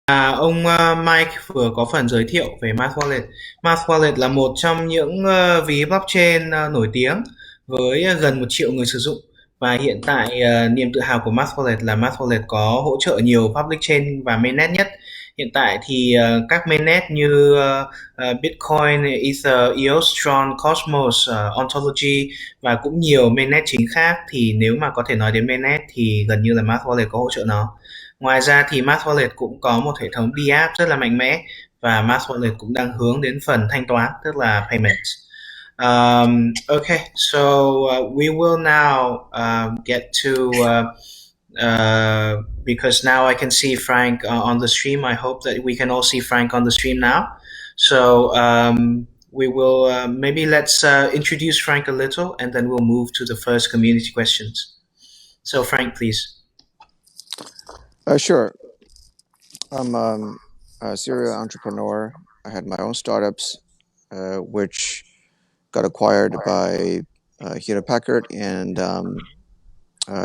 Ông Mike vừa có phần giới thiệu về MathWallet. MathWallet là một trong những ví blockchain nổi tiếng với gần 1 triệu người sử dụng. Và hiện tại niềm tự hào của MathWallet là MathWallet có hỗ trợ nhiều public chain và mainnet nhất. Hiện tại thì các mainnet như Bitcoin, Ether, EOS, Tron, Cosmos, Ontology và cũng nhiều mainnet chính khác, thì nếu mà có thể nói đến mainnet thì gần như là MathWallet có hỗ trợ nó. Ngoài ra thì MathWallet cũng có một hệ thống DApp rất là mạnh mẽ, và MathWallet cũng đang hướng đến phần thanh toán, tức là payments. Okay, so we will now get to because now I can see Frank on the stream. I hope that we can all see Frank on the stream now. So we will maybe let's introduce Frank a little, and then we'll move to the first community questions. So Frank, please. Sure. I'm a serial entrepreneur. I had my own startups, which got acquired by Hewlett Packard and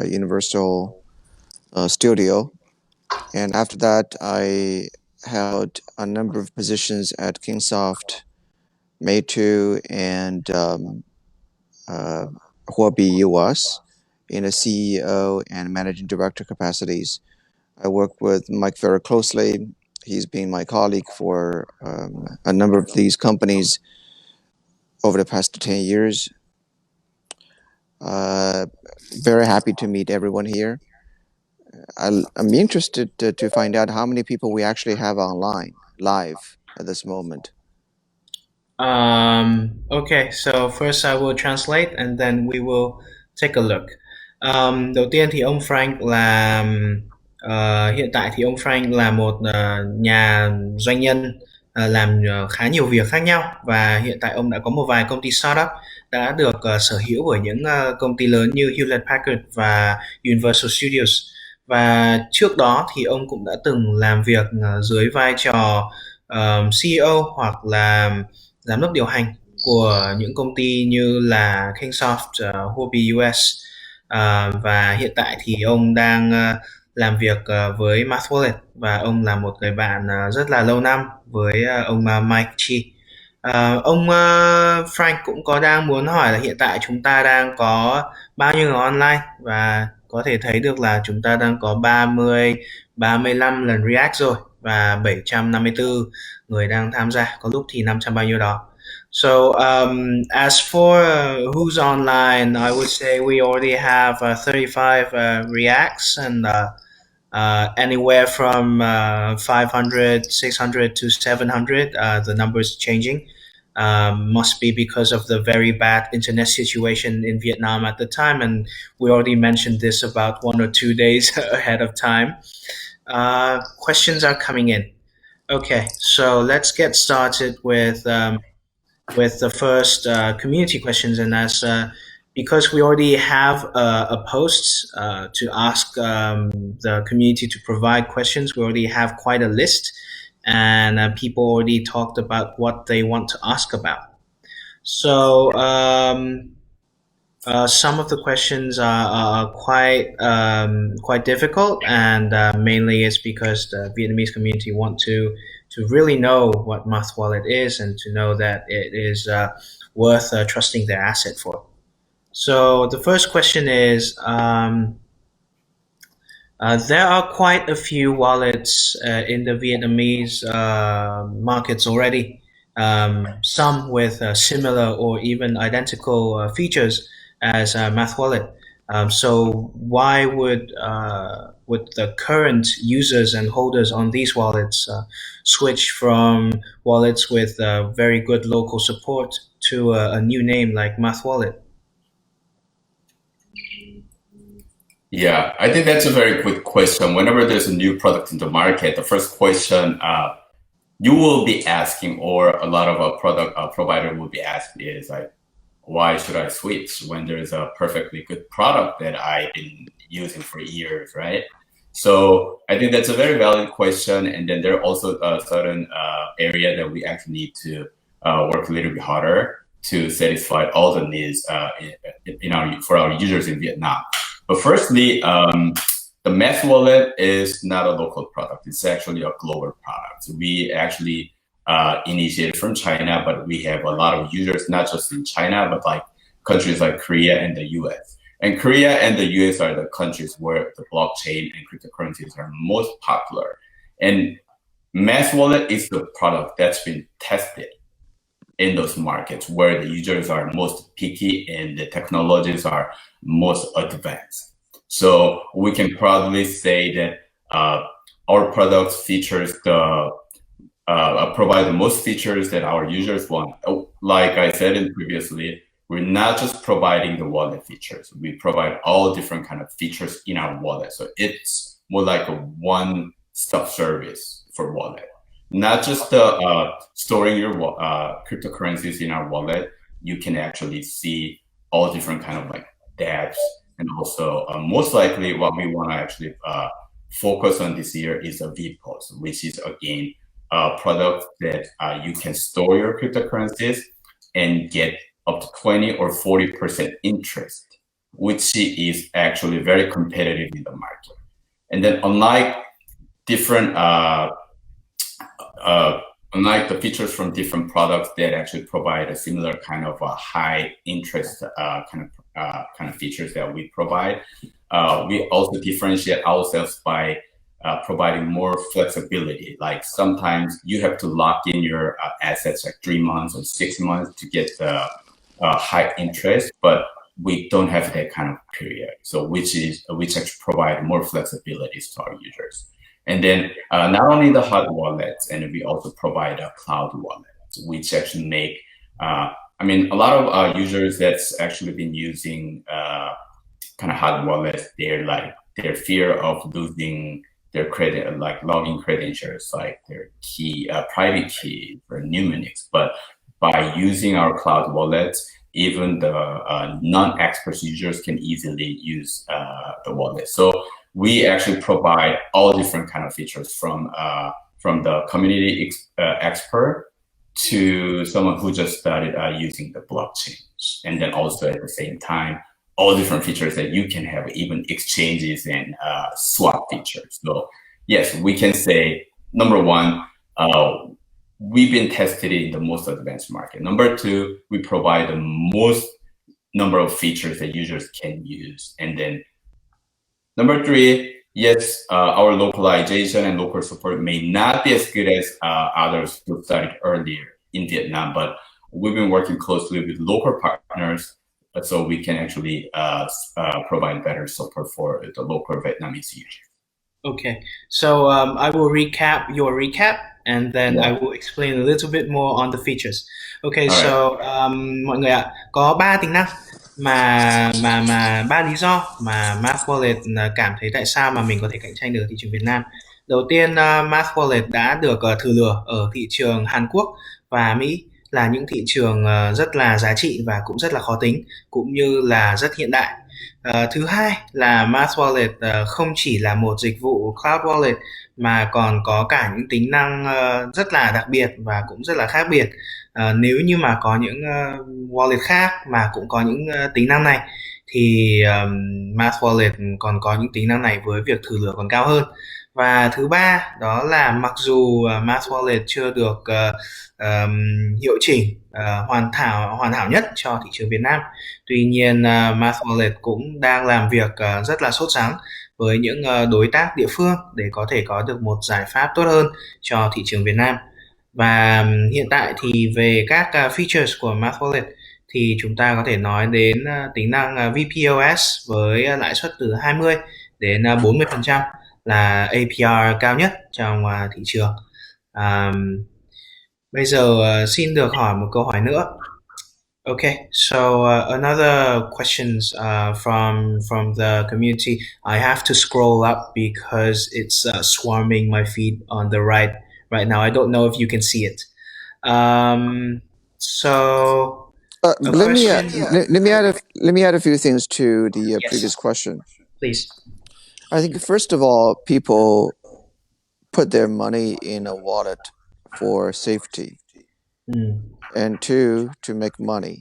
Universal Studio. And after that, I held a number of positions at Kingsoft, Meitu, and Huobi US in the CEO and managing director capacities. I work with Mike very closely. He's been my colleague for a number of these companies over the past 10 years. Very happy to meet everyone here. I'm interested to find out how many people we actually have online, live at this moment. Okay, so first I will translate and then we will take a look. Đầu tiên thì ông Frank là hiện tại thì ông Frank là một nhà doanh nhân làm khá nhiều việc khác nhau, và hiện tại ông đã có một vài công ty startup đã được sở hữu bởi những công ty lớn như Hewlett Packard và Universal Studios. Và trước đó thì ông cũng đã từng làm việc dưới vai trò CEO hoặc là giám đốc điều hành của những công ty như là Kingsoft, Huobi US, và hiện tại thì ông đang làm việc với MathWallet, và ông là một người bạn rất là lâu năm với ông Mike Chi. Ông Frank cũng có đang muốn hỏi là hiện tại chúng ta đang có bao nhiêu người online, và có thể thấy được là chúng ta đang có 35 lần react rồi và 754 người đang tham gia, có lúc thì 500 bao nhiêu đó. So as for who's online, I would say we already have 35 reacts, and anywhere from 500, 600 to 700. The number is changing. Must be because of the very bad internet situation in Vietnam at the time, and we already mentioned this about 1 or 2 days ahead of time. Questions are coming in. Okay, so let's get started with the first community questions, and as because we already have a post to ask the community to provide questions, we already have quite a list, and people already talked about what they want to ask about. So some of the questions are quite difficult, and mainly it's because the Vietnamese community want to really know what MathWallet is, and to know that it is worth trusting their asset for. So the first question is, there are quite a few wallets in the Vietnamese markets already, some with similar or even identical features as MathWallet. So why would the current users and holders on these wallets switch from wallets with very good local support to a new name like MathWallet? Yeah, I think that's a very good question. Whenever there's a new product in the market, the first question you will be asking, or a lot of a product provider will be asking, is like, why should I switch when there's a perfectly good product that I've been using for years, right? So I think that's a very valid question. And then there are also a certain area that we actually need to work a little bit harder to satisfy all the needs for our users in Vietnam. But firstly, the MathWallet is not a local product. It's actually a global product. We actually initiated from China, but we have a lot of users, not just in China, but like countries like Korea and the US. And Korea and the US are the countries where the blockchain and cryptocurrencies are most popular. And MathWallet is the product that's been tested in those markets where the users are most picky and the technologies are most advanced. So we can probably say that our product features provide the most features that our users want. Like I said previously, we're not just providing the wallet features. We provide all different kind of features in our wallet. So it's more like a one-stop service for wallet. Not just storing your cryptocurrencies in our wallet. You can actually see all different kind of like dApps, and also most likely what we want to actually focus on this year is a VPOS, which is again a product that you can store your cryptocurrencies and get up to 20 or 40% interest, which is actually very competitive in the market. And then unlike different unlike the features from different products that actually provide a similar kind of high interest kind of features that we provide, we also differentiate ourselves by providing more flexibility. Like sometimes you have to lock in your assets like 3 months or 6 months to get the high interest, but we don't have that kind of period. So which actually provide more flexibilities to our users. And then not only the hot wallets, and we also provide a cloud wallet, which actually make, a lot of users that's actually been using kind of hot wallets, their fear of losing their credit, like login credentials, like their key, private key or mnemonics. But by using our cloud wallets, even the non-expert users can easily use the wallet. So we actually provide all different kind of features from the community expert to someone who just started using the blockchain. And then also at the same time, all different features that you can have, even exchanges and swap features. So yes, we can say, number one, we've been tested in the most advanced market. Number two, we provide the most number of features that users can use. And then number three, yes, our localization and local support may not be as good as others who started earlier in Vietnam, but we've been working closely with local partners so we can actually provide better support for the local Vietnamese users. Okay, so I will recap your recap, and then I will explain a little bit more on the features. Okay, so mọi người ạ, có 3 tính năng mà ba lý do mà MathWallet cảm thấy tại sao mà mình có thể cạnh tranh được thị trường Việt Nam. Đầu tiên, MathWallet đã được thử lửa ở thị trường Hàn Quốc và Mỹ, là những thị trường rất là giá trị và cũng rất là khó tính, cũng như là rất hiện đại. Thứ hai là MathWallet không chỉ là một dịch vụ Cloud Wallet mà còn có cả những tính năng rất là đặc biệt và cũng rất là khác biệt. Nếu như mà có những wallet khác mà cũng có những tính năng này thì MathWallet còn có những tính năng này với việc thử lửa còn cao hơn. Và thứ ba đó là mặc dù MathWallet chưa được hiệu chỉnh hoàn hảo nhất cho thị trường Việt Nam, tuy nhiên MathWallet cũng đang làm việc rất là sốt sắng với những đối tác địa phương để có thể có được một giải pháp tốt hơn cho thị trường Việt Nam. Và hiện tại thì về các features của MathWallet thì chúng ta có thể nói đến tính năng VPOS với lãi suất từ 20 đến 40% là APR cao nhất trong thị trường. Bây giờ xin được hỏi một câu hỏi nữa. Okay, so another questions from the community. I have to scroll up because it's swarming my feed on the right now. I don't know if you can see it. So let me add a few things to the previous question. Please. I think first of all, people put their money in a wallet for safety, and two, to make money.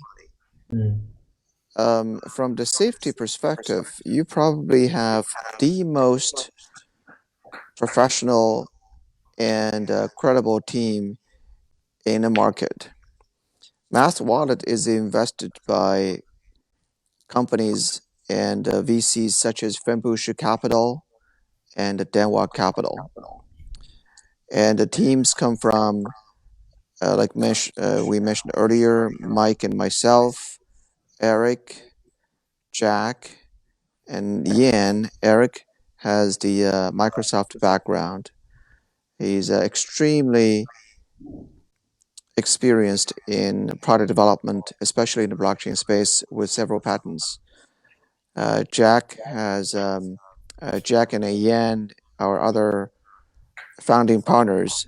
from the safety perspective, you probably have the most professional and credible team in the market. MathWallet is invested by companies and VCs such as Fenbushi Capital and Danwha Capital. And the teams come from, like we mentioned earlier, Mike and myself, Eric, Jack, and Yan. Eric has the Microsoft background. He's extremely experienced in product development, especially in the blockchain space, with several patents. Jack and Yan, our other founding partners,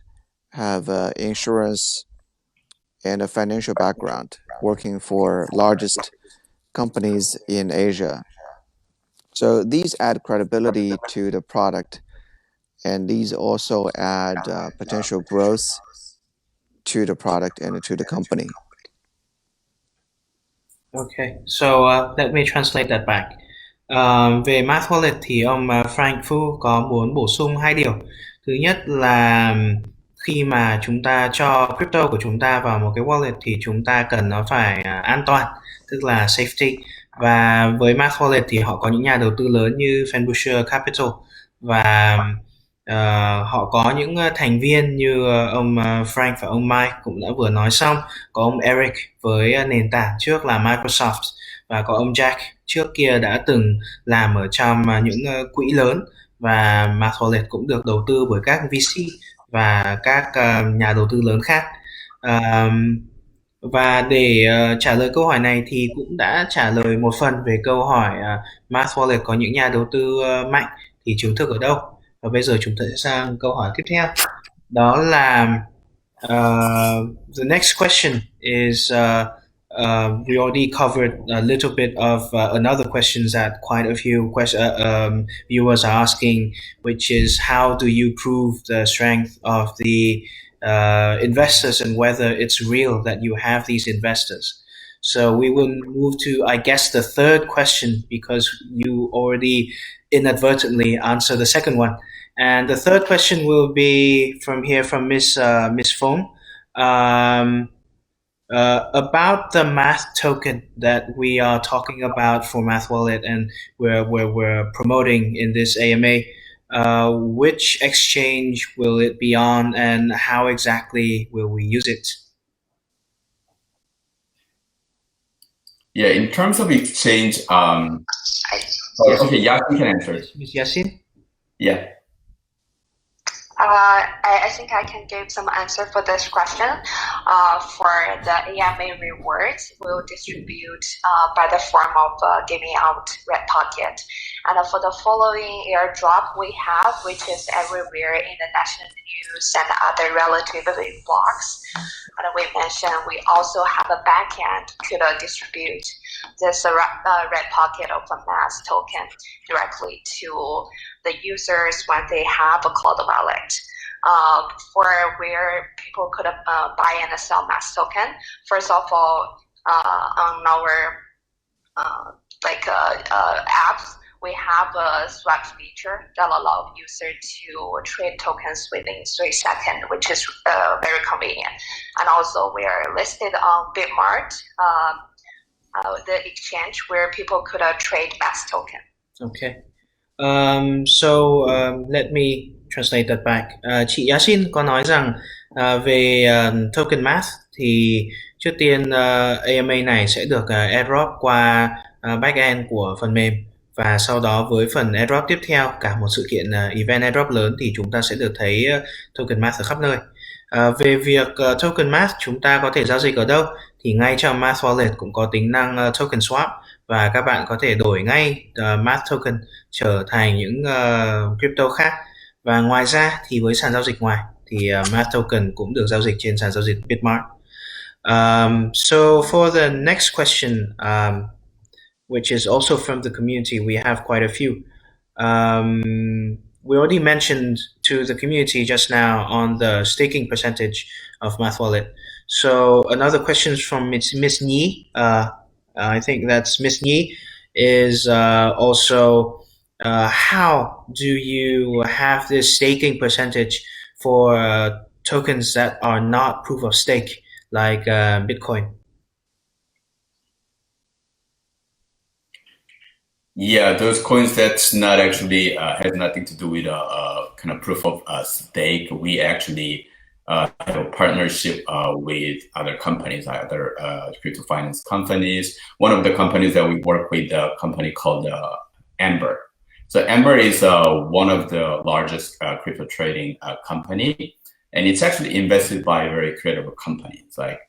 have insurance and a financial background, working for largest companies in Asia. So these add credibility to the product, and these also add potential growth to the product and to the company. Okay, so let me translate that back. Về MathWallet thì ông Frank Fu có muốn bổ sung hai điều. Thứ nhất là khi mà chúng ta cho crypto của chúng ta vào một cái wallet thì chúng ta cần nó phải an toàn, tức là safety. Và với MathWallet thì họ có những nhà đầu tư lớn như Fenbushi Capital và họ có những thành viên như ông Frank và ông Mike cũng đã vừa nói xong, có ông Eric với nền tảng trước là Microsoft và có ông Jack trước kia đã từng làm ở trong những quỹ lớn, và MathWallet cũng được đầu tư bởi các VC và các nhà đầu tư lớn khác. Và để trả lời câu hỏi này thì cũng đã trả lời một phần về câu hỏi MathWallet có những nhà đầu tư mạnh thì chứng thực ở đâu. Và bây giờ chúng ta sẽ sang câu hỏi tiếp theo. Đó là the next question is we already covered a little bit of another question that quite a few viewers are asking, which is how do you prove the strength of the investors and whether it's real that you have these investors. So we will move to, I guess, the third question because you already inadvertently answered the second one. And the third question will be from Miss Fong. About the math token that we are talking about for MathWallet and we're promoting in this AMA, which exchange will it be on and how exactly will we use it? Yeah, in terms of exchange, okay, Yasin can answer. Ms. Yasin? Yeah. I think I can give some answer for this question. For the AMA rewards, we'll distribute by the form of giving out red pocket. And for the following airdrop we have, which is everywhere in the national news and other relatively blogs. And we mentioned we also have a backend to distribute this red pocket of a math token directly to the users when they have a cloud wallet. For where people could buy and sell math token, first of all, on our apps, we have a swap feature that allows users to trade tokens within 3 seconds, which is very convenient. And also, we are listed on Bitmart, the exchange where people could trade math token. Okay. Let me translate that back. Chị Yasin có nói rằng về token math thì trước tiên AMA này sẽ được airdrop qua backend của phần mềm, và sau đó với phần airdrop tiếp theo, cả một sự kiện event airdrop lớn, thì chúng ta sẽ được thấy token math ở khắp nơi. Về việc token math chúng ta có thể giao dịch ở đâu thì ngay trong MathWallet cũng có tính năng token swap, và các bạn có thể đổi ngay math token trở thành những crypto khác. Và ngoài ra thì với sàn giao dịch ngoài thì math token cũng được giao dịch trên sàn giao dịch Bitmart. So for the next question, which is also from the community, we have quite a few. We already mentioned to the community just now on the staking percentage of MathWallet. So another question from Miss Nhi. I think that's Miss Nhi, is also how do you have this staking percentage for tokens that are not proof of stake, like Bitcoin? Yeah, those coins that's not actually has nothing to do with kind of proof of stake. We actually have a partnership with other companies, other crypto finance companies. One of the companies that we work with, a company called Amber. So Amber is one of the largest crypto trading company, and it's actually invested by very credible companies like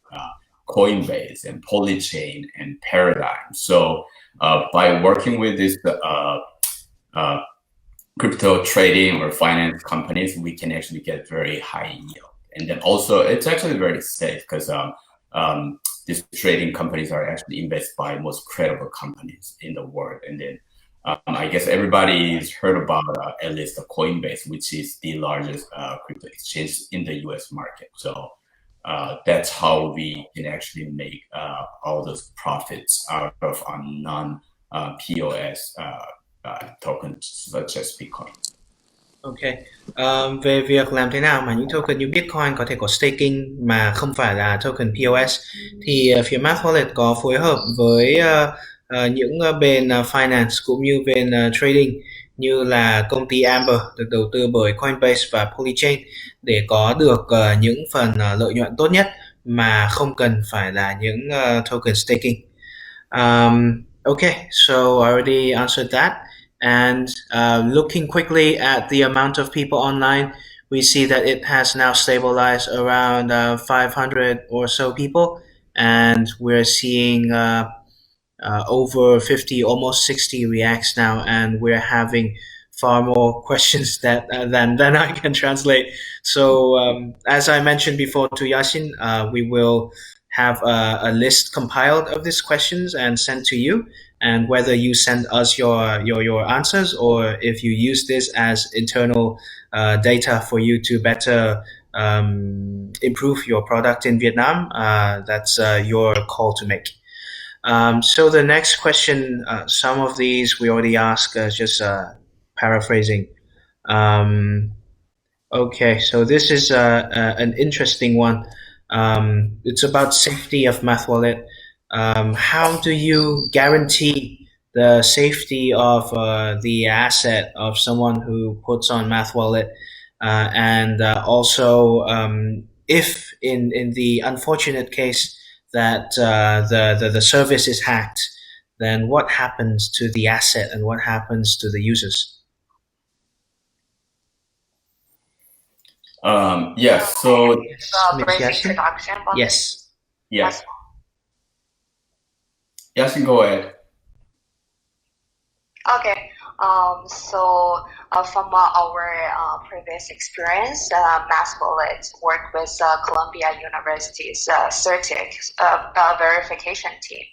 Coinbase and Polychain and Paradigm. So by working with these uh, crypto trading or finance companies, we can actually get very high yield. And then also, it's actually very safe because these trading companies are actually invested by most credible companies in the world. And then I guess everybody's heard about at least the Coinbase, which is the largest crypto exchange in the US market. So that's how we can actually make all those profits out of non-POS tokens such as Bitcoin. Ok. Về việc làm thế nào mà những token như Bitcoin có thể có staking mà không phải là token POS, thì phía MathWallet có phối hợp với những bên finance cũng như bên trading, như là công ty Amber được đầu tư bởi Coinbase và Polychain, để có được những phần lợi nhuận tốt nhất mà không cần phải là những token staking. Okay, so I already answered that. And looking quickly at the amount of people online, we see that it has now stabilized around 500 or so people, and we're seeing over 50, almost 60 reacts now, and we're having far more questions than I can translate. So as I mentioned before to Yasin, we will have a list compiled of these questions and sent to you, and whether you send us your answers or if you use this as internal data for you to better improve your product in Vietnam, that's your call to make. So the next question, some of these we already asked, just paraphrasing. Okay, so this is an interesting one. It's about safety of MathWallet. How do you guarantee the safety of the asset of someone who puts on MathWallet? And also, if in the unfortunate case that the service is hacked, then what happens to the asset and what happens to the users? Yes, so Miss Yasin? Yes. yes. Yasin, go ahead. Okay. So from our previous experience, MathWallet worked with Columbia University's CERTIC verification team,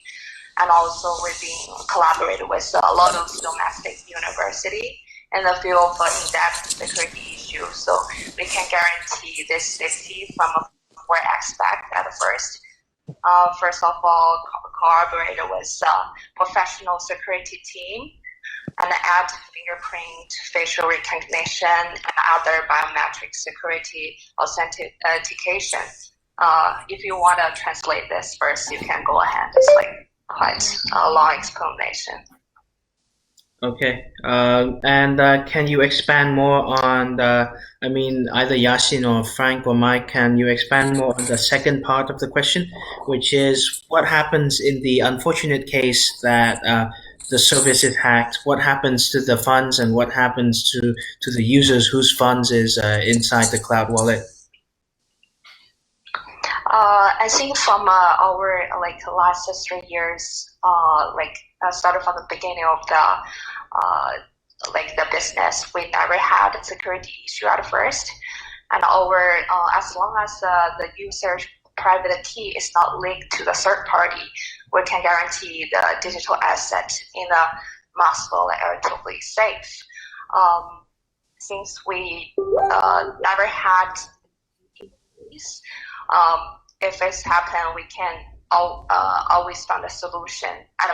and also we've been collaborated with a lot of domestic university in the field of in-depth security issues. So we can guarantee this safety from four aspects at first. First of all, collaborated with professional security team and add fingerprint, facial recognition, and other biometric security authentication. If you want to translate this first, you can go ahead. It's like quite a long explanation. Okay. And can you expand more on either Yasin or Frank or Mike, can you expand more on the second part of the question, which is what happens in the unfortunate case that the service is hacked? What happens to the funds and what happens to the users whose funds is inside the cloud wallet? I think from our last 3 years, started from the beginning of the business, we never had a security issue at first, and as long as the user's private key is not linked to the third party, we can guarantee the digital asset in a MathWallet are totally safe. Since we never had these, if it's happened, we can always find a solution.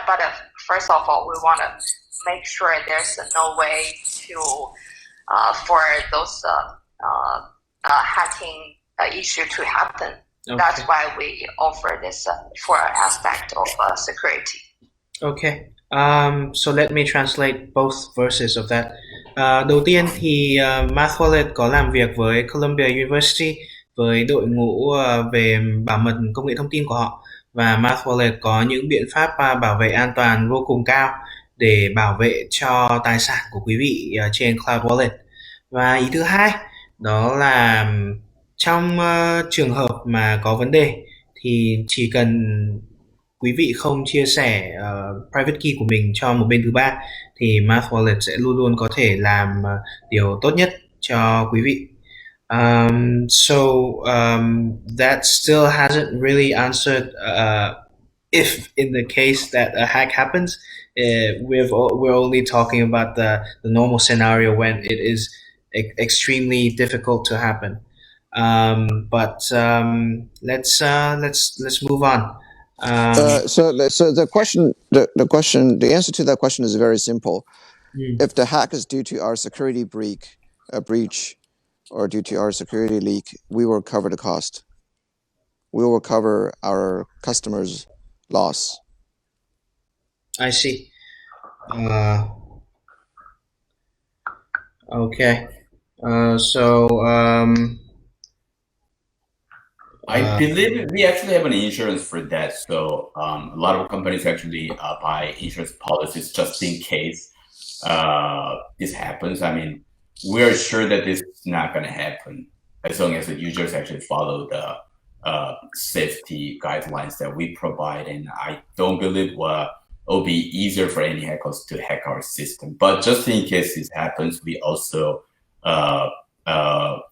But first of all, we want to make sure there's no way to for those hacking issue to happen. Okay. That's why we offer this for aspect of security. Okay. So let me translate both verses of that. Đầu tiên thì MathWallet có làm việc với Columbia University với đội ngũ về bảo mật công nghệ thông tin của họ, và MathWallet có những biện pháp bảo vệ an toàn vô cùng cao để bảo vệ cho tài sản của quý vị trên Cloud Wallet. Và ý thứ hai đó là trong trường hợp mà có vấn đề thì chỉ cần quý vị không chia sẻ private key của mình cho một bên thứ ba thì MathWallet sẽ luôn luôn có thể làm điều tốt nhất cho quý vị. That still hasn't really answered if in the case that a hack happens. We're only talking about the normal scenario when it is extremely difficult to happen. Let's move on. So the answer to that question is very simple. If the hack is due to our security breach or due to our security leak, we will cover the cost. We will cover our customers' loss. I see. Okay. I believe we actually have an insurance for that. So a lot of companies actually buy insurance policies just in case this happens. I mean, we're sure that this is not going to happen as long as the users actually follow the safety guidelines that we provide. And I don't believe it'll be easier for any hackers to hack our system. But just in case this happens, we also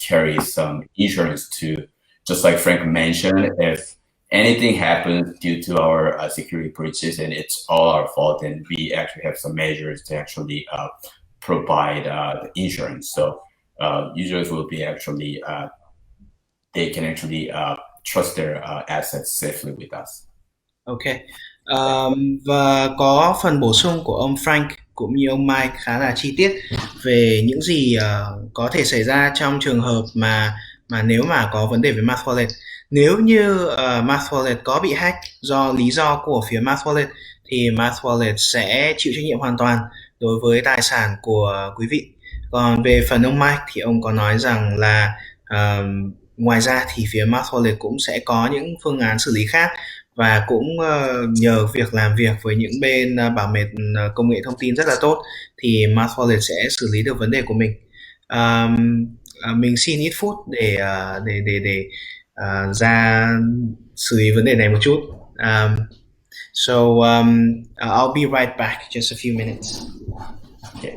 carry some insurance too. Just like Frank mentioned, if anything happens due to our security breaches and it's all our fault, then we actually have some measures to actually provide the insurance. So users will be actually, they can actually trust their assets safely with us. Okay. Và có phần bổ sung của ông Frank cũng như ông Mike khá là chi tiết về những gì có thể xảy ra trong trường hợp mà nếu mà có vấn đề với MathWallet. Nếu như MathWallet có bị hack do lý do của phía MathWallet thì MathWallet sẽ chịu trách nhiệm hoàn toàn đối với tài sản của quý vị. Còn về phần ông Mike thì ông có nói rằng là ngoài ra thì phía MathWallet cũng sẽ có những phương án xử lý khác, và cũng nhờ việc làm việc với những bên bảo mật công nghệ thông tin rất là tốt thì MathWallet sẽ xử lý được vấn đề của mình. Mình xin ít phút để ra xử lý vấn đề này một chút. I'll be right back, just a few minutes. Okay.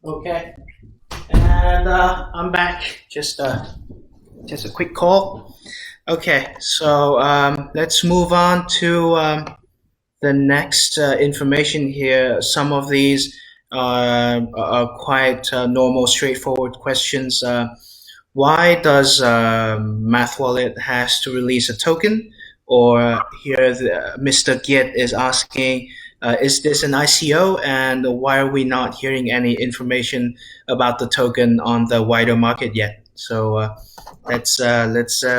Okay, and I'm back. Just a quick call. Okay, so let's move on to the next information here. Some of these are quite normal, straightforward questions. Why does MathWallet has to release a token? Or here Mr. Giet is asking, is this an ICO, and why are we not hearing any information about the token on the wider market yet? So let's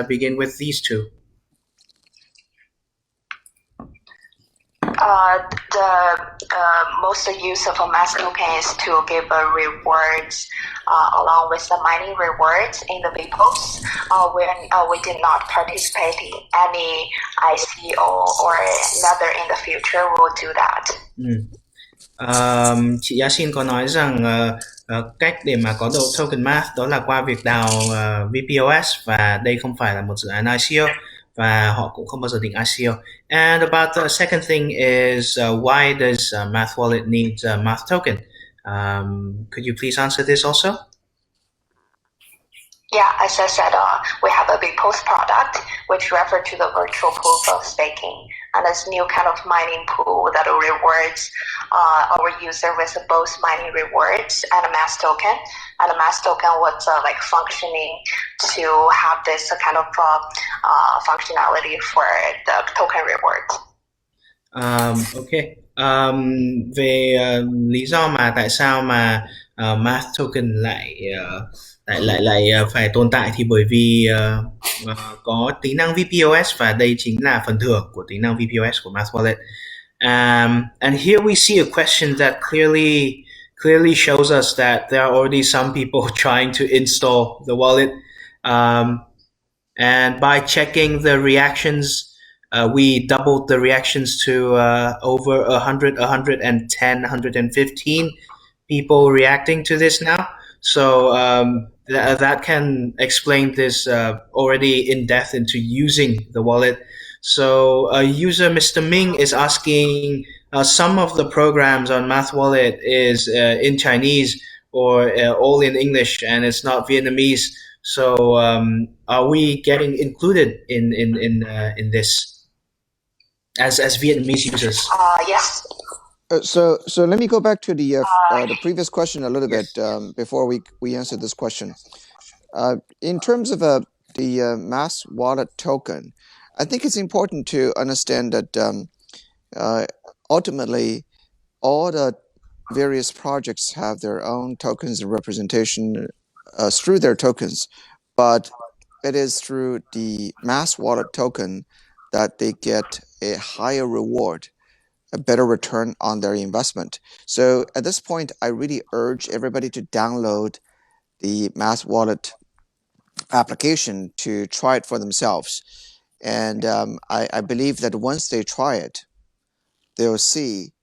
begin with these two. The most use of a mass token is to give rewards along with the mining rewards in the Vpos. We did not participate in any ICO, or neither in the future we will do that. Chị Yasin có nói rằng cách để mà có được token math đó là qua việc đào VPOS, và đây không phải là một dự án ICO, và họ cũng không bao giờ định ICO. And about the second thing is why does MathWallet need Math token? Could you please answer this also? Yeah, as I said, we have a big post product which refer to the virtual proof of staking, and this new kind of mining pool that rewards our user with both mining rewards and a mass token. And the mass token was like functioning to have this kind of functionality for the token reward. Ok. Về lý do mà tại sao mà Math token lại phải tồn tại thì bởi vì có tính năng VPOS và đây chính là phần thưởng của tính năng VPOS của MathWallet. And here we see a question that clearly shows us that there are already some people trying to install the wallet. And by checking the reactions, we doubled the reactions to over 100, 110, 115 people reacting to this now. So that can explain this already in depth into using the wallet. So user Mr. Ming is asking, some of the programs on MathWallet is in Chinese or all in English, and it's not Vietnamese. So are we getting included in this as Vietnamese users? Yes. So let me go back to the previous question a little bit before we answer this question. In terms of the MathWallet token, I think it's important to understand that ultimately all the various projects have their own tokens and representation through their tokens, but it is through the MathWallet token that they get a higher reward, a better return on their investment. So at this point, I really urge everybody to download the MathWallet application to try it for themselves. And I believe that once they try it, they'll see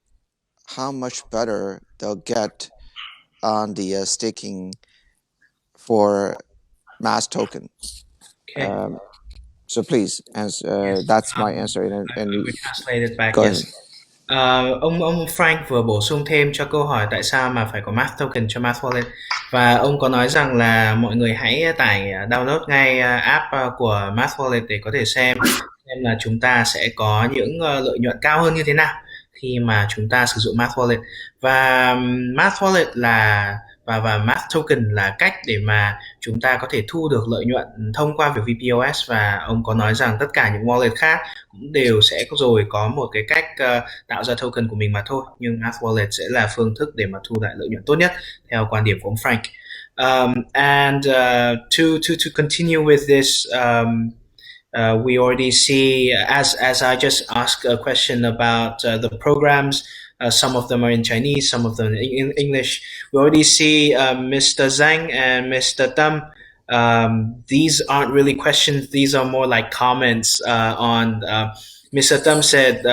how much better they'll get on the staking for Math token. Okay. So please, that's my answer. And we translate it back. Go Yes. ahead. Ông Frank vừa bổ sung thêm cho câu hỏi tại sao mà phải có Math token cho MathWallet, và ông có nói rằng là mọi người hãy download ngay app của MathWallet để có thể xem là chúng ta sẽ có những lợi nhuận cao hơn như thế nào khi mà chúng ta sử dụng MathWallet. Và MathWallet và Math token là cách để mà chúng ta có thể thu được lợi nhuận thông qua việc VPOS, và ông có nói rằng tất cả những wallet khác cũng đều sẽ có một cái cách tạo ra token của mình mà thôi, nhưng MathWallet sẽ là phương thức để mà thu lại lợi nhuận tốt nhất theo quan điểm của ông Frank. And to continue with this, we already see, as I just asked a question about the programs. Some of them are in Chinese, some of them in English. We already see Mr. Zhang and Mr. Tam. These aren't really questions. These are more like comments on... Mr. Tam said,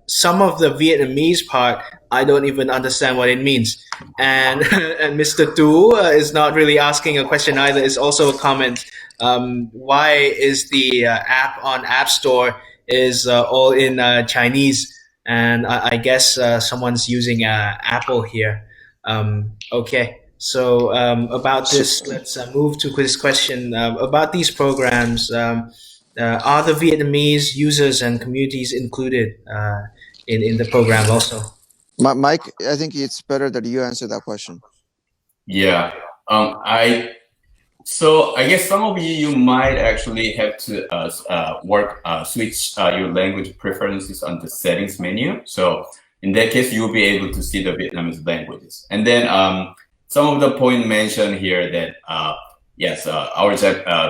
some of the Vietnamese part, I don't even understand what it means. And and Mr. Tu is not really asking a question either. It's also a comment. Why is the app on App Store is all in Chinese? And I guess someone's using Apple here. Okay, so about this, let's move to this question. About these programs, are the Vietnamese users and communities included in the program also? Mike, I think it's better that you answer that question. Yeah, So I guess some of you might actually have to switch your language preferences on the settings menu. So in that case, you'll be able to see the Vietnamese languages. And then some of the point mentioned here that yes, our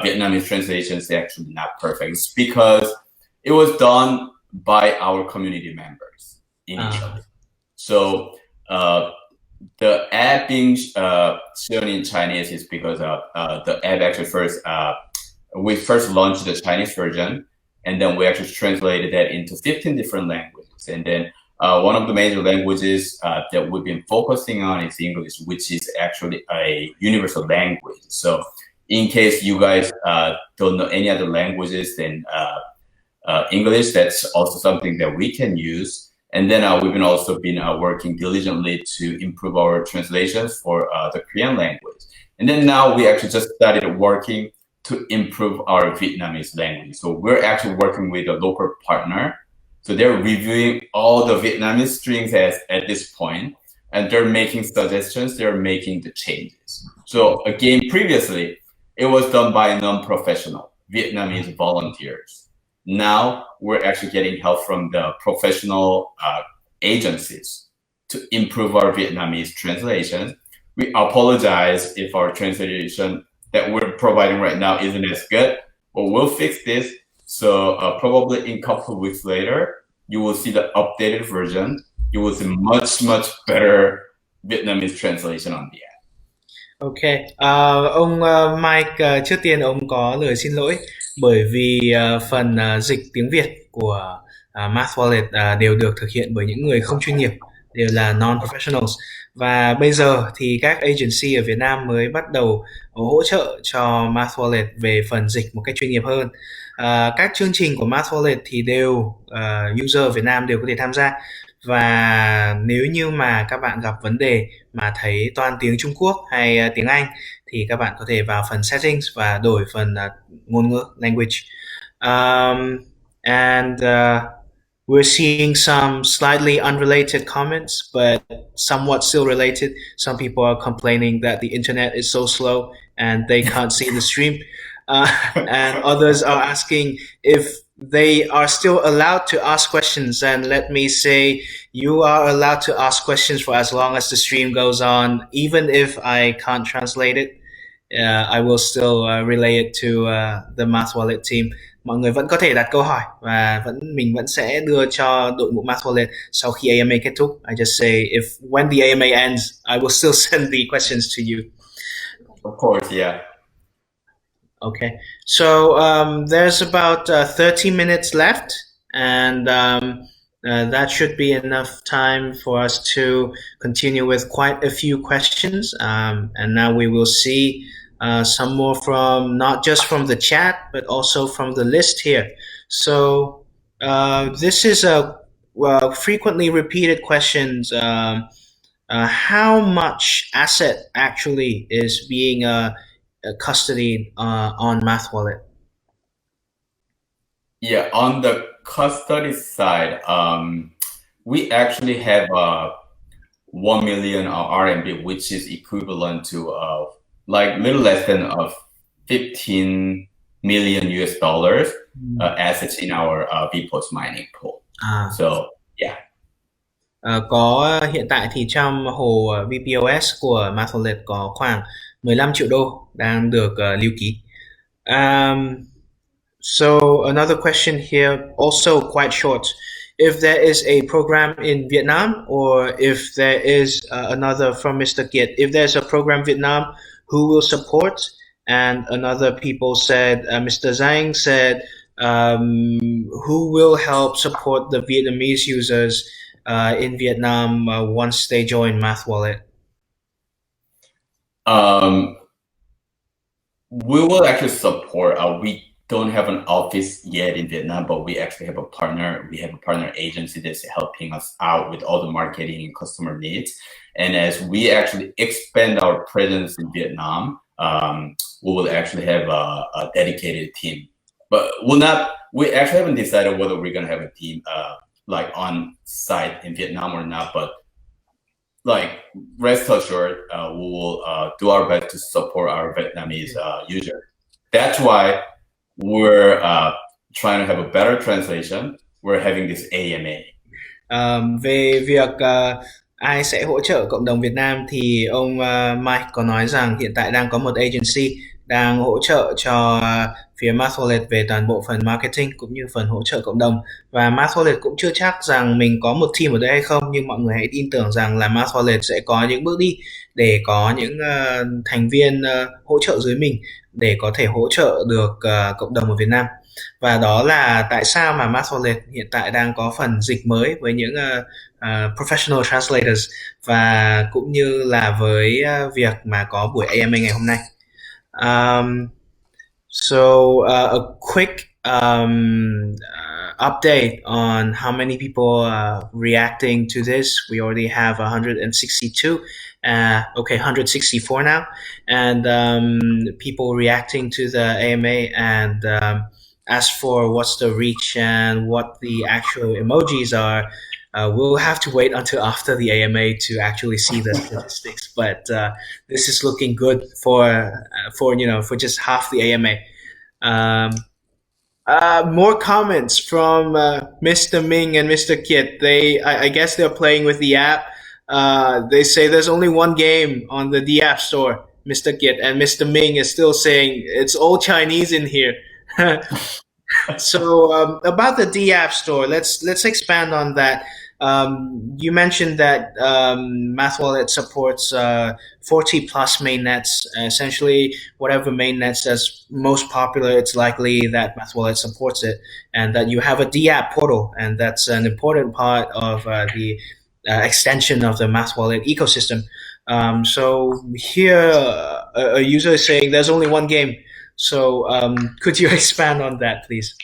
Vietnamese translation is actually not perfect. It's because it was done by our community members initially. So the app being shown in Chinese is because the app actually we first launched the Chinese version, and then we actually translated that into 15 different languages. And then one of the major languages that we've been focusing on is English, which is actually a universal language. So in case you guys don't know any other languages, then English. That's also something that we can use. And then we've been also been working diligently to improve our translations for the Korean language. And then now we actually just started working to improve our Vietnamese language. So we're actually working with a local partner. So they're reviewing all the Vietnamese strings at this point, and they're making suggestions, they're making the changes. So again, previously, it was done by non-professional Vietnamese volunteers. Now we're actually getting help from the professional agencies to improve our Vietnamese translation. We apologize if our translation that we're providing right now isn't as good, but we'll fix this. So probably in a couple of weeks later, you will see the updated version. You will see much, much better Vietnamese translation on the app. Ok, ông Mike, trước tiên ông có lời xin lỗi bởi vì phần dịch tiếng Việt của MathWallet đều được thực hiện bởi những người không chuyên nghiệp, đều là non-professionals. Và bây giờ thì các agency ở Việt Nam mới bắt đầu hỗ trợ cho MathWallet về phần dịch một cách chuyên nghiệp hơn. Các chương trình của MathWallet thì đều user ở Việt Nam đều có thể tham gia. Và nếu như mà các bạn gặp vấn đề mà thấy toàn tiếng Trung Quốc hay tiếng Anh thì các bạn có thể vào phần settings và đổi phần ngôn ngữ language. We're seeing some slightly unrelated comments, but somewhat still related. Some people are complaining that the internet is so slow and they can't see the stream. And others are asking if they are still allowed to ask questions. And let me say, you are allowed to ask questions for as long as the stream goes on. Even if I can't translate it, I will still relay it to the MathWallet team. Mọi người vẫn có thể đặt câu hỏi và mình vẫn sẽ đưa cho đội ngũ MathWallet sau khi AMA kết thúc. I just say if when the AMA ends, I will still send the questions to you. Of course, yeah. Okay, so there's about 30 minutes left, and that should be enough time for us to continue with quite a few questions. And now we will see some more from not just from the chat, but also from the list here. So this is a frequently repeated questions. How much asset actually is being custody on MathWallet? Yeah, on the custody side, we actually have 1 million RMB, which is equivalent to like little less than 15 million US dollars assets in our VPOS mining pool. So yeah. Có hiện tại thì trong hồ VPOS của MathWallet có khoảng 15 triệu đô đang được lưu ký. So another question here, also quite short. If there is a program in Vietnam, or if there is another from Mr. Kiet, if there's a program Vietnam, who will support? And another people said, Mr. Zhang said, who will help support the Vietnamese users in Vietnam once they join MathWallet? We will actually support. We don't have an office yet in Vietnam, but we actually have a partner. We have a partner agency that's helping us out with all the marketing and customer needs. And as we actually expand our presence in Vietnam, we will actually have a dedicated team. But we actually haven't decided whether we're going to have a team like on site in Vietnam or not. But like rest assured, we will do our best to support our Vietnamese user. That's why we're trying to have a better translation. We're having this AMA. Về việc ai sẽ hỗ trợ cộng đồng Việt Nam thì ông Mike có nói rằng hiện tại đang có một agency đang hỗ trợ cho phía MathWallet về toàn bộ phần marketing cũng như phần hỗ trợ cộng đồng. Và MathWallet cũng chưa chắc rằng mình có một team ở đây hay không, nhưng mọi người hãy tin tưởng rằng là MathWallet sẽ có những bước đi để có những thành viên hỗ trợ dưới mình để có thể hỗ trợ được cộng đồng ở Việt Nam. Và đó là tại sao mà MathWallet hiện tại đang có phần dịch mới với những professional translators, và cũng như là với việc mà có buổi AMA ngày hôm nay. So a quick update on how many people are reacting to this. We already have 162. 164 now, and people reacting to the AMA. And as for what's the reach and what the actual emojis are, we'll have to wait until after the AMA to actually see the statistics. But this is looking good for just half the AMA. Um, More comments from Mr. Ming and Mr. Kit. I guess they're playing with the app. They say there's only one game on the App Store, Mr. Kit, and Mr. Ming is still saying it's all Chinese in here. So about the D App Store, let's expand on that. You mentioned that MathWallet supports 40 plus mainnets. Essentially, whatever mainnets that's most popular, it's likely that MathWallet supports it, and that you have a D App portal, and that's an important part of the extension of the MathWallet ecosystem. So here, a user is saying there's only one game. So could you expand on that, please?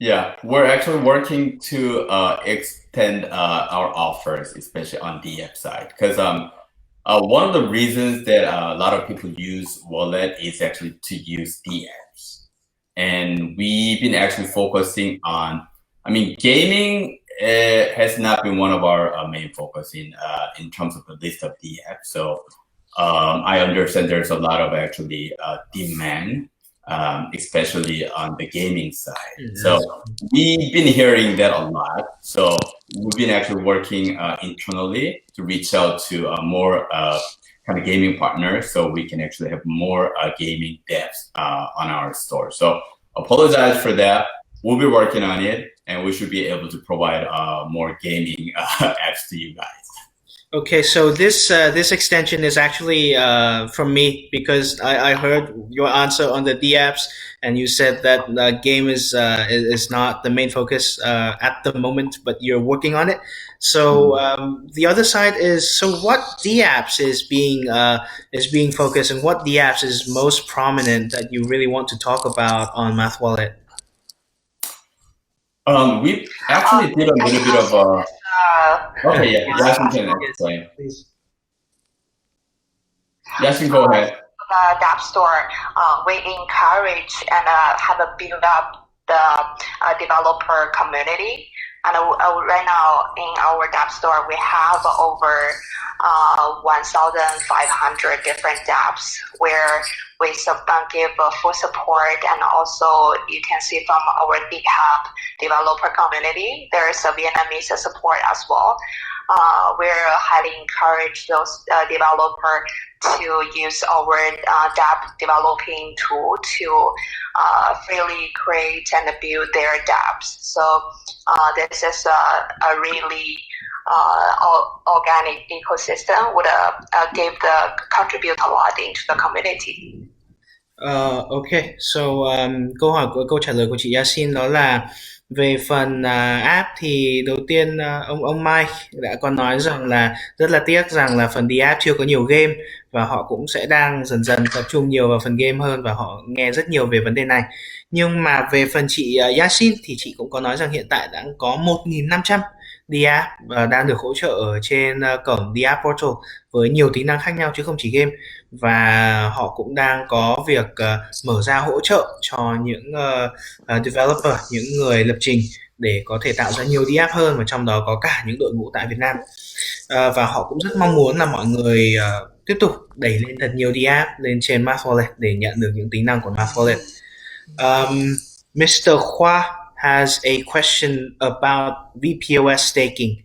Yeah, we're actually working to extend our offers, especially on the app side, because one of the reasons that a lot of people use Wallet is actually to use the apps, and we've been actually focusing on. I mean, gaming has not been one of our main focus in terms of the list of the apps. So I understand there's a lot of actually demand. Especially on the gaming side. Mm-hmm. So we've been hearing that a lot. So we've been actually working internally to reach out to more kind of gaming partners, so we can actually have more gaming devs on our store. So apologize for that. We'll be working on it, and we should be able to provide more gaming apps to you guys. Okay, so this extension is actually from me, because I heard your answer on the D apps, and you said that game is not the main focus at the moment, but you're working on it. So the other side is, so what D apps is being focused, and what D apps is most prominent that you really want to talk about on MathWallet? We actually did a little bit of okay, yeah, Yasin can explain. Please. Yasin, go ahead. The App Store, we encourage and have a build up the developer community. And right now in our App Store, we have over 1,500 different apps where we give full support, and also you can see from our GitHub developer community, there is a Vietnamese support as well. We're highly encourage those developers to use our dApp developing tool to freely create and build their dApps. So this is a really organic ecosystem would contribute a lot into the community. Okay, so câu trả lời của chị Yasin đó là về phần app thì đầu tiên ông Mike đã có nói rằng là rất là tiếc rằng là phần app chưa có nhiều game, và họ cũng sẽ đang dần dần tập trung nhiều vào phần game hơn, và họ nghe rất nhiều về vấn đề này. Nhưng mà về phần chị Yasin thì chị cũng có nói rằng hiện tại đã có 1.500 app và đang được hỗ trợ ở trên cổng app portal với nhiều tính năng khác nhau chứ không chỉ game, và họ cũng đang có việc mở ra hỗ trợ cho những developer, những người lập trình để có thể tạo ra nhiều app hơn, và trong đó có cả những đội ngũ tại Việt Nam. Và họ cũng rất mong muốn là mọi người tiếp tục đẩy lên thật nhiều app lên trên MathWallet để nhận được những tính năng của MathWallet. Mr. Khoa has a question about VPOS staking.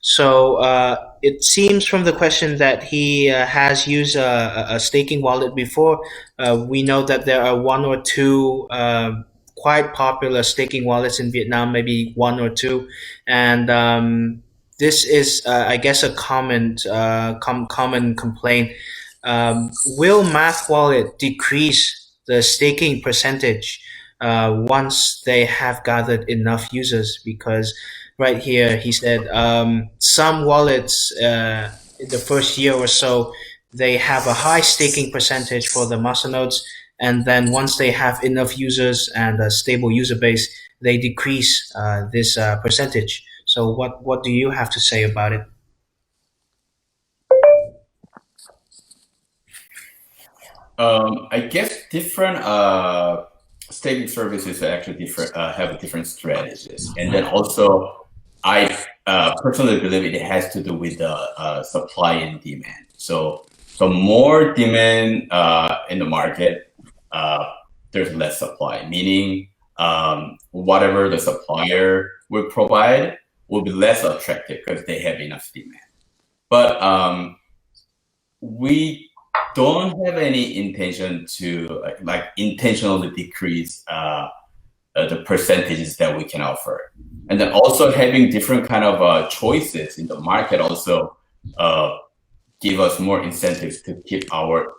So it seems from the question that he has used a staking wallet before. We know that there are one or two quite popular staking wallets in Vietnam, maybe one or two, and this is, I guess, a common complaint. Will MathWallet decrease the staking percentage once they have gathered enough users? Because right here he said some wallets in the first year or so, they have a high staking percentage for the masternodes, and then once they have enough users and a stable user base, they decrease this percentage. So what do you have to say about it? I guess different staking services are actually different, have different strategies, and then also I personally believe it has to do with the supply and demand. So the more demand in the market, there's less supply. Meaning, whatever the supplier will provide will be less attractive because they have enough demand. But we don't have any intention to like intentionally decrease the percentages that we can offer, and then also having different kind of choices in the market also give us more incentives to keep our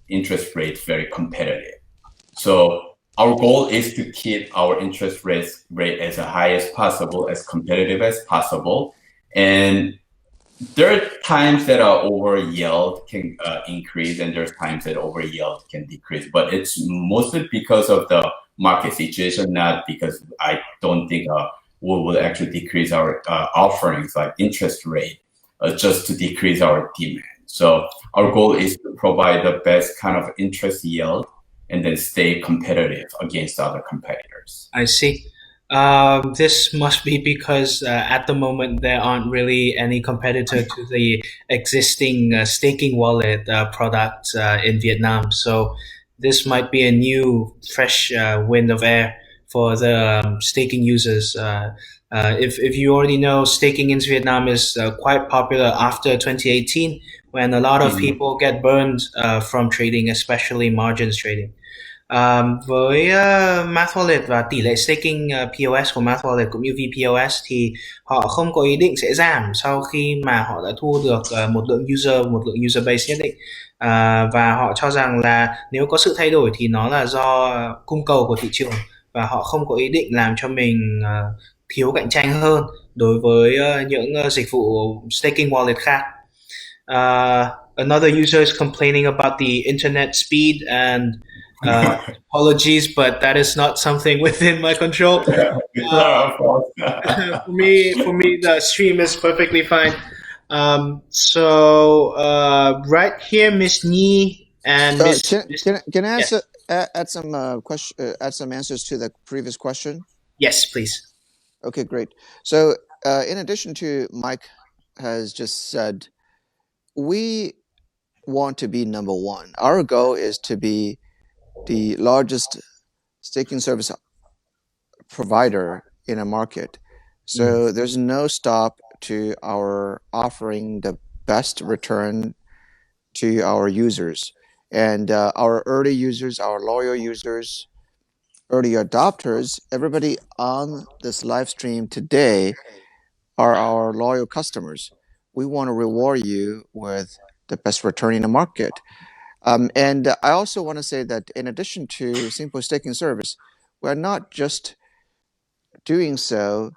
interest rates very competitive. So our goal is to keep our interest rate as high as possible, as competitive as possible, and there are times that over yield can increase, and there's times that over yield can decrease. But it's mostly because of the market situation, not because I don't think we will actually decrease our offerings like interest rate just to decrease our demand. So our goal is to provide the best kind of interest yield and then stay competitive against other competitors. I see. This must be because at the moment there aren't really any competitor to the existing staking wallet product in Vietnam. So this might be a new, fresh wind of air for the staking users. If you already know, staking in Vietnam is quite popular after 2018, when a lot of people get burned from trading, especially margins trading. Với MathWallet và tỷ lệ staking POS của MathWallet cũng như VPOS thì họ không có ý định sẽ giảm sau khi mà họ đã thu được một lượng user base nhất định. Và họ cho rằng là nếu có sự thay đổi thì nó là do cung cầu của thị trường, và họ không có ý định làm cho mình thiếu cạnh tranh hơn đối với những dịch vụ staking wallet khác. Another user is complaining about the internet speed and apologies, but that is not something within my control. For me, the stream is perfectly fine. Right here, Miss Nhi and Miss. Can I answer, add some answers to the previous question? Yes, please. Okay, great. So, in addition to Mike has just said, we want to be number one. Our goal is to be the largest staking service provider in a market. So there's no stop to our offering the best return to our users. And our early users, our loyal users, early adopters, everybody on this live stream today are our loyal customers. We want to reward you with the best return in the market. And I also want to say that in addition to simple staking service, we're not just doing so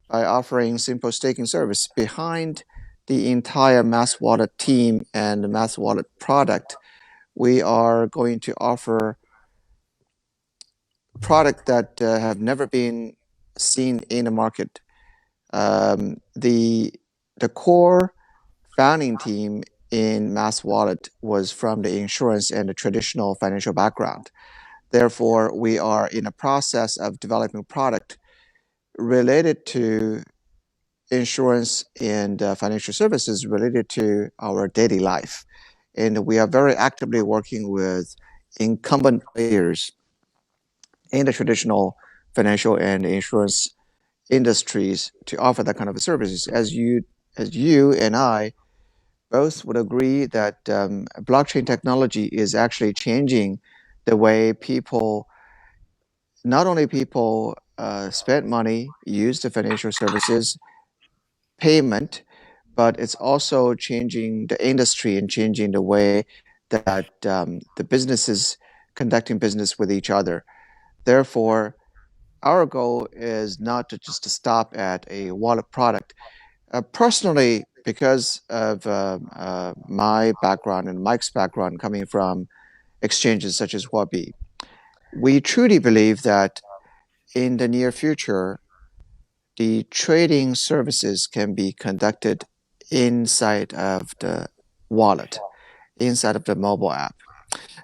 by offering simple staking service. Behind the entire MathWallet team and the MathWallet product, we are going to offer product that have never been seen in the market. The core founding team in MathWallet was from the insurance and the traditional financial background. Therefore, we are in a process of developing product related to insurance and financial services related to our daily life. And we are very actively working with incumbent players in the traditional financial and insurance industries to offer that kind of services. As you and I both would agree that blockchain technology is actually changing the way not only people spend money, use the financial services, payment, but it's also changing the industry and changing the way that the businesses conducting business with each other. Therefore, our goal is not to just stop at a wallet product. Personally, because of my background and Mike's background coming from exchanges such as Huobi. We truly believe that in the near future, the trading services can be conducted inside of the wallet, inside of the mobile app.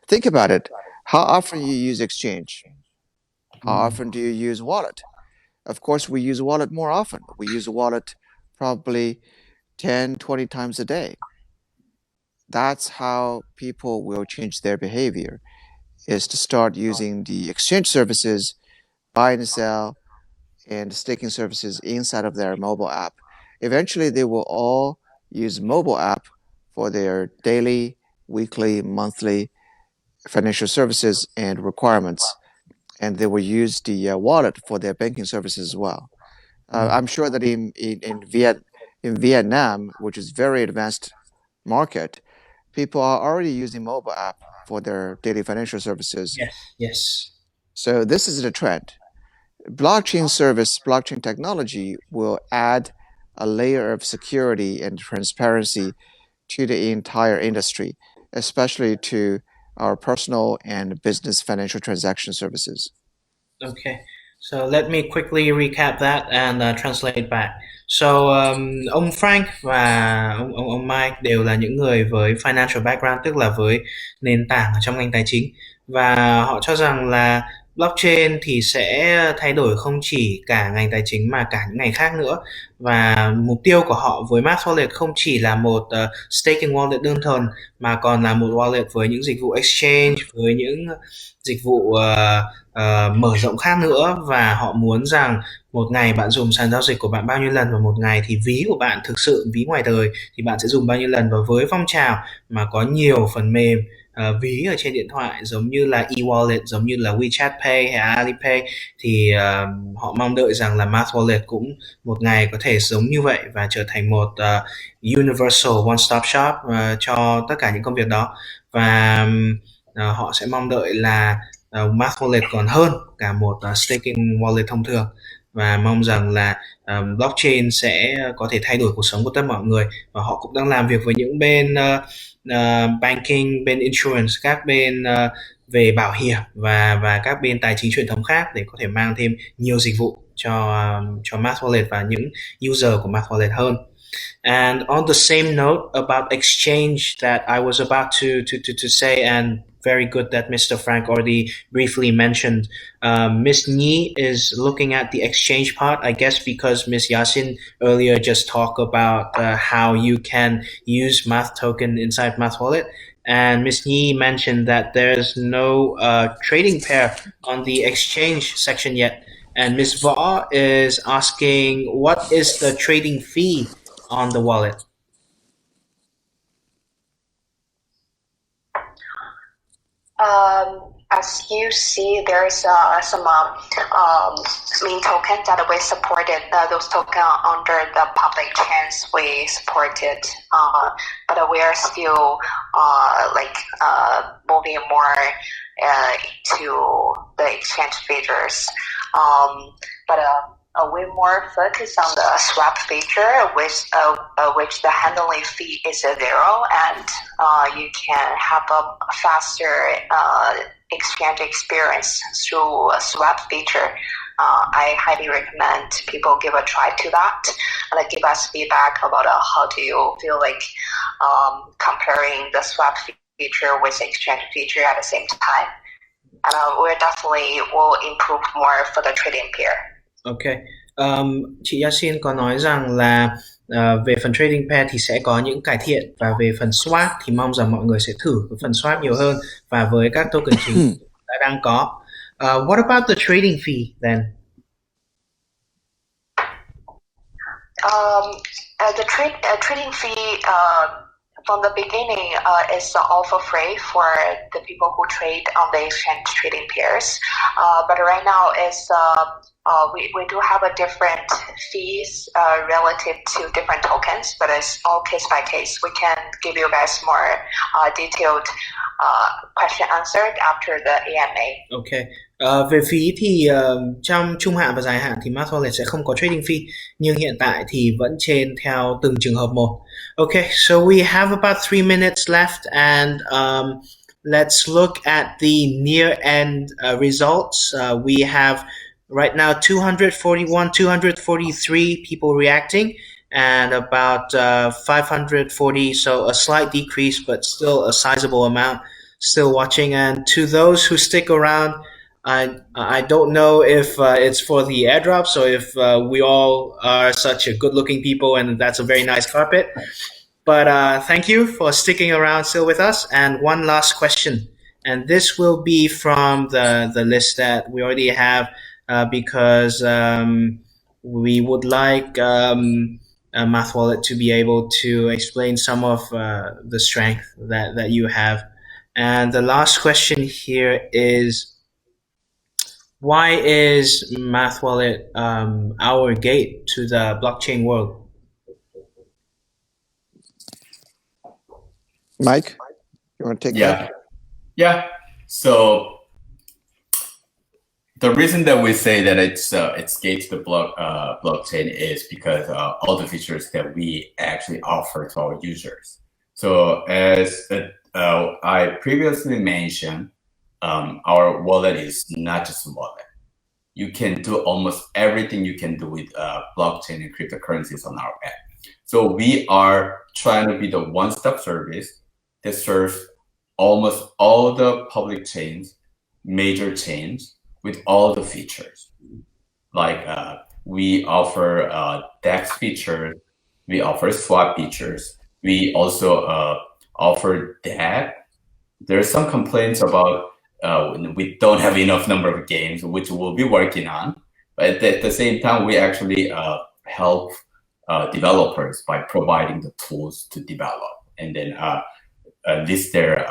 Think about it. How often you use exchange? How often do you use wallet? Of course, we use wallet more often. We use wallet probably 10, 20 times a day. That's how people will change their behavior, is to start using the exchange services, buy and sell, and staking services inside of their mobile app. Eventually, they will all use mobile app for their daily, weekly, monthly financial services and requirements, and they will use the wallet for their banking services as well. I'm sure that in Vietnam, which is very advanced market, people are already using mobile app for their daily financial services. Yes. So this is the trend. Blockchain technology will add a layer of security and transparency to the entire industry, especially to our personal and business financial transaction services. Okay, so let me quickly recap that and translate back. So ông Frank và ông Mike đều là những người với financial background, tức là với nền tảng ở trong ngành tài chính, và họ cho rằng là blockchain thì sẽ thay đổi không chỉ cả ngành tài chính mà cả những ngành khác nữa. Và mục tiêu của họ với MathWallet không chỉ là một staking wallet đơn thuần mà còn là một wallet với những dịch vụ exchange, với những dịch vụ mở rộng khác nữa. Và họ muốn rằng một ngày bạn dùng sàn giao dịch của bạn bao nhiêu lần, và một ngày thì ví của bạn thực sự, ví ngoài đời thì bạn sẽ dùng bao nhiêu lần. Và với phong trào mà có nhiều phần mềm ví ở trên điện thoại giống như là e-wallet, giống như là WeChat Pay hay Alipay, thì họ mong đợi rằng là MathWallet cũng một ngày có thể giống như vậy và trở thành một universal one-stop shop cho tất cả những công việc đó. Và họ sẽ mong đợi là MathWallet còn hơn cả một staking wallet thông thường, và mong rằng là blockchain sẽ có thể thay đổi cuộc sống của tất mọi người. Và họ cũng đang làm việc với những bên banking, bên insurance, các bên về bảo hiểm và các bên tài chính truyền thống khác để có thể mang thêm nhiều dịch vụ cho MathWallet và những user của MathWallet hơn. And on the same note about exchange that I was about to say, and very good that Mr. Frank already briefly mentioned. Ms. Nhi is looking at the exchange part, I guess because Ms. Yasin earlier just talked about how you can use Math token inside MathWallet. And Ms. Nhi mentioned that there's no trading pair on the exchange section yet. And Ms. Võ is asking, what is the trading fee on the wallet? As you see, there's some meme token that we supported. Those tokens under the public chains we supported, but we are still moving more to the exchange features. But we're more focused on the swap feature, which the handling fee is 0, and you can have a faster exchange experience through a swap feature. I highly recommend people give a try to that and give us feedback about how do you feel like comparing the swap feature with exchange feature at the same time. And we definitely will improve more for the trading pair. Ok, chị Yasin có nói rằng là về phần trading pair thì sẽ có những cải thiện, và về phần swap thì mong rằng mọi người sẽ thử cái phần swap nhiều hơn và với các token chính đã đang có. What about the trading fee then? The trading fee from the beginning is all for free for the people who trade on the exchange trading pairs. But right now is we do have a different fees relative to different tokens, but it's all case by case. We can give you guys more detailed question answered after the AMA. Ok. Về phí thì trong trung hạn và dài hạn thì MathWallet sẽ không có trading fee, nhưng hiện tại thì vẫn trên theo từng trường hợp một. Okay, so we have about 3 minutes left, and let's look at the near end results. We have right now 241, 243 people reacting, and about 540, so a slight decrease, but still a sizable amount still watching. And to those who stick around, I don't know if it's for the airdrops or if we all are such a good looking people and that's a very nice carpet. But thank you for sticking around still with us. And one last question. And this will be from the list that we already have because we would like MathWallet to be able to explain some of the strength that you have. And the last question here is, why is MathWallet our gate to the blockchain world? Mike, you want to take that? Yeah. So the reason that we say that it's gate to the blockchain is because all the features that we actually offer to our users. So as I previously mentioned, our wallet is not just a wallet. You can do almost everything you can do with blockchain and cryptocurrencies on our app. So we are trying to be the one-stop service that serves almost all the public chains, major chains, with all the features. Like we offer DEX features, we offer swap features, we also offer DApp. There are some complaints about we don't have enough number of games, which we'll be working on. But at the same time, we actually help developers by providing the tools to develop and then list their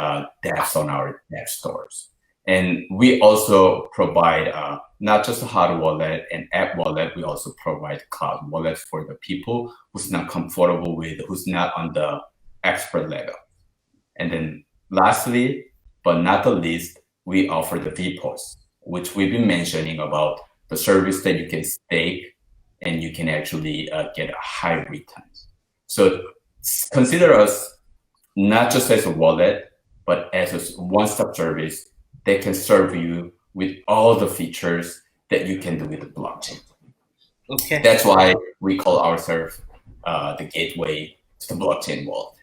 dApps on our app stores. And we also provide not just a hard wallet and app wallet, we also provide cloud wallet for the people who's not comfortable with, who's not on the expert level. And then lastly, but not the least, we offer the VPOS, which we've been mentioning about the service that you can stake and you can actually get high returns. So consider us not just as a wallet, but as a one-stop service that can serve you with all the features that you can do with the blockchain. Okay. That's why we call ourselves the gateway to the blockchain world.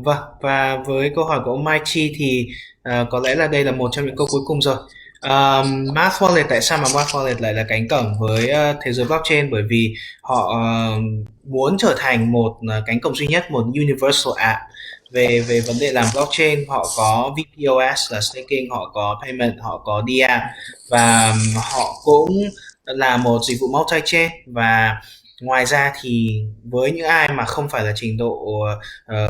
Vâng, và với câu hỏi của ông Mai Chi thì có lẽ là đây là một trong những câu cuối cùng rồi. MathWallet, tại sao mà MathWallet lại là cánh cổng với thế giới blockchain? Bởi vì họ muốn trở thành một cánh cổng duy nhất, một universal app về vấn đề làm blockchain. Họ có VPOS là staking, họ có payment, họ có DApp và họ cũng là một dịch vụ multi-chain. Và ngoài ra thì với những ai mà không phải là trình độ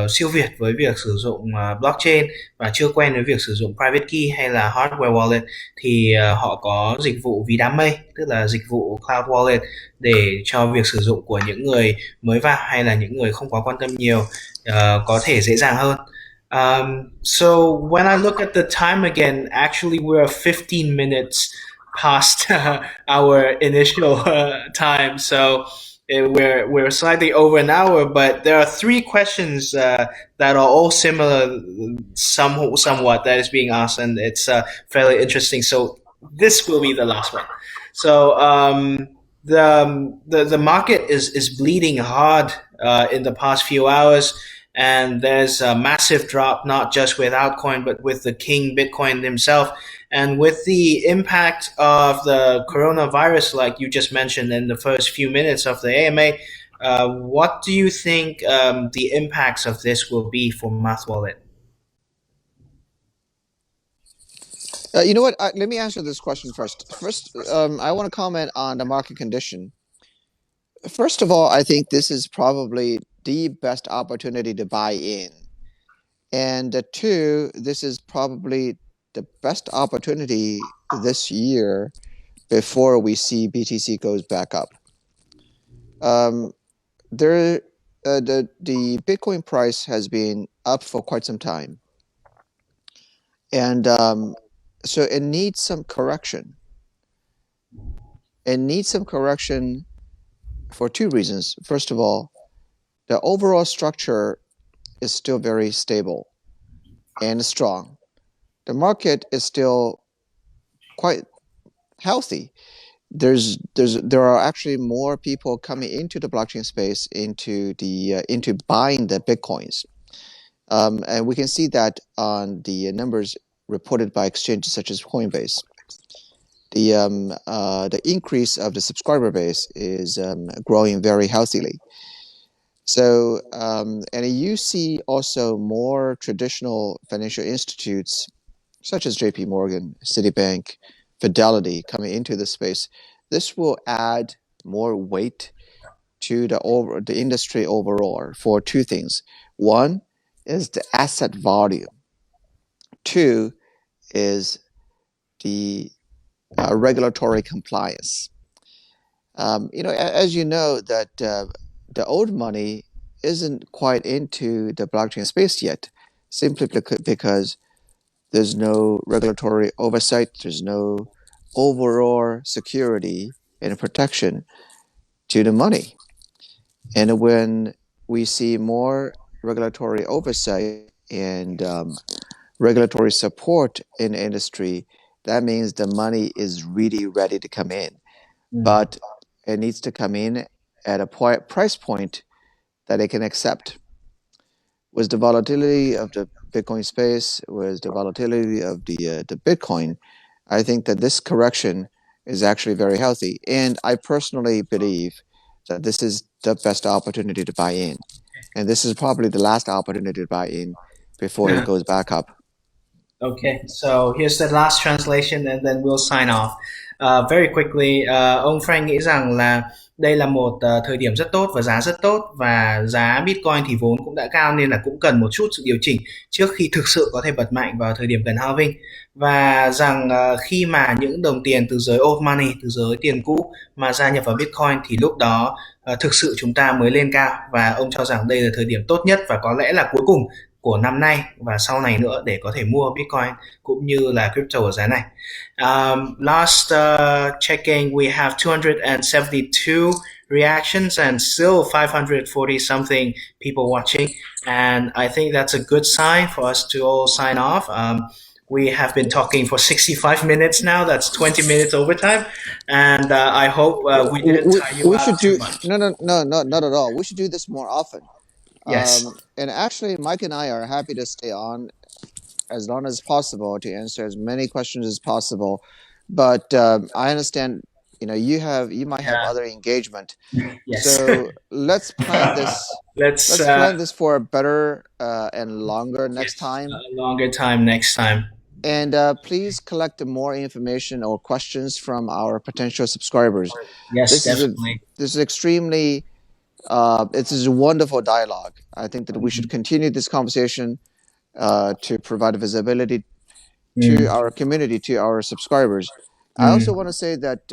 siêu việt với việc sử dụng blockchain và chưa quen với việc sử dụng private key hay là hardware wallet thì họ có dịch vụ ví đám mây, tức là dịch vụ cloud wallet để cho việc sử dụng của những người mới vào hay là những người không quá quan tâm nhiều có thể dễ dàng hơn. So when I look at the time again, actually we're 15 minutes past our initial time, so we're slightly over an hour, but there are three questions that are all similar somewhat that is being asked, and it's fairly interesting. So this will be the last one. So the market is bleeding hard in the past few hours, and there's a massive drop, not just with altcoin, but with the king Bitcoin himself. And with the impact of the coronavirus, like you just mentioned in the first few minutes of the AMA, what do you think the impacts of this will be for MathWallet? You know what? Let me answer this question first. I want to comment on the market condition. First of all, I think this is probably the best opportunity to buy in. And two, this is probably the best opportunity this year before we see BTC goes back up. The Bitcoin price has been up for quite some time. And so it needs some correction. It needs some correction for two reasons. First of all, the overall structure is still very stable. and strong. The market is still quite healthy. There are actually more people coming into the blockchain space into buying the bitcoins, and we can see that on the numbers reported by exchanges such as Coinbase. The increase of the subscriber base is growing very healthily. So, and you see also more traditional financial institutes such as JP Morgan, Citibank, Fidelity coming into the space. This will add more weight to the industry overall for two things. One is the asset volume. Two is the regulatory compliance. As you know, that the old money isn't quite into the blockchain space yet, simply because there's no regulatory oversight, there's no overall security and protection to the money. And when we see more regulatory oversight and regulatory support in the industry, that means the money is really ready to come in. But it needs to come in at a price point that it can accept. With the volatility of the Bitcoin space, with the volatility of the Bitcoin, I think that this correction is actually very healthy. And I personally believe that this is the best opportunity to buy in. And this is probably the last opportunity to buy in before it goes back up. Okay, so here's the last translation and then we'll sign off. Very quickly, ông Frank nghĩ rằng là đây là một thời điểm rất tốt và giá rất tốt, và giá Bitcoin thì vốn cũng đã cao nên là cũng cần một chút sự điều chỉnh trước khi thực sự có thể bật mạnh vào thời điểm gần halving. Và rằng khi mà những đồng tiền từ giới old money, từ giới tiền cũ mà gia nhập vào Bitcoin thì lúc đó thực sự chúng ta mới lên cao, và ông cho rằng đây là thời điểm tốt nhất và có lẽ là cuối cùng của năm nay và sau này nữa để có thể mua Bitcoin cũng như là crypto ở giá này. Last checking, we have 272 reactions and still 540 something people watching, and I think that's a good sign for us to all sign off. We have been talking for 65 minutes now. That's 20 minutes overtime, and I hope we didn't tire you out too much. No, not at all. We should do this more often. Yes. And actually, Mike and I are happy to stay on as long as possible to answer as many questions as possible. But I understand, you might have other engagement. Yes. So let's plan this. Let's plan this for a better and longer next time. Longer time next time. And please collect more information or questions from our potential subscribers. Yes, definitely. This is extremely. It is a wonderful dialogue. I think that we should continue this conversation to provide visibility to our community, to our subscribers. I also want to say that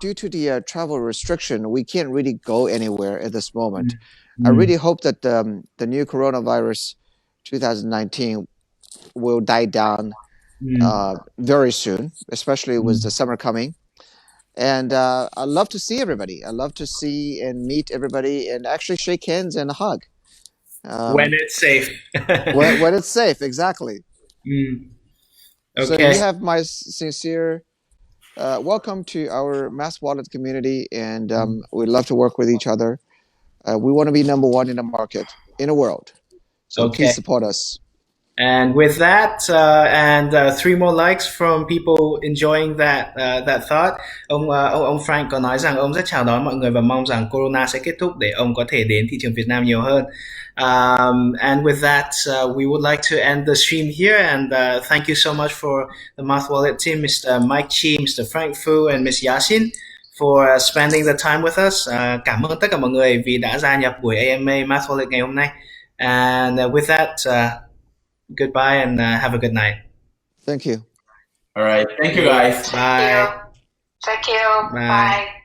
due to the travel restriction, we can't really go anywhere at this moment. I really hope that the new coronavirus 2019 will die down very soon, especially with the summer coming. And I love to see everybody. I love to see and meet everybody and actually shake hands and hug. When it's safe. when it's safe, exactly. Okay. So you have my sincere welcome to our MathWallet community, and we love to work with each other. We want to be number one in the market, in the world. So please support us. And with that, and 3 more likes from people enjoying that thought. Ông Frank có nói rằng ông rất chào đón mọi người và mong rằng Corona sẽ kết thúc để ông có thể đến thị trường Việt Nam nhiều hơn. And with that, we would like to end the stream here, and thank you so much for the MathWallet team, Mr. Mike Chi, Mr. Frank Fu, and Ms. Yasin for spending the time with us. Cảm ơn tất cả mọi người vì đã gia nhập buổi AMA MathWallet ngày hôm nay. And with that, goodbye and have a good night. Thank you. All right. Thank you, guys. Bye. Thank you. Bye.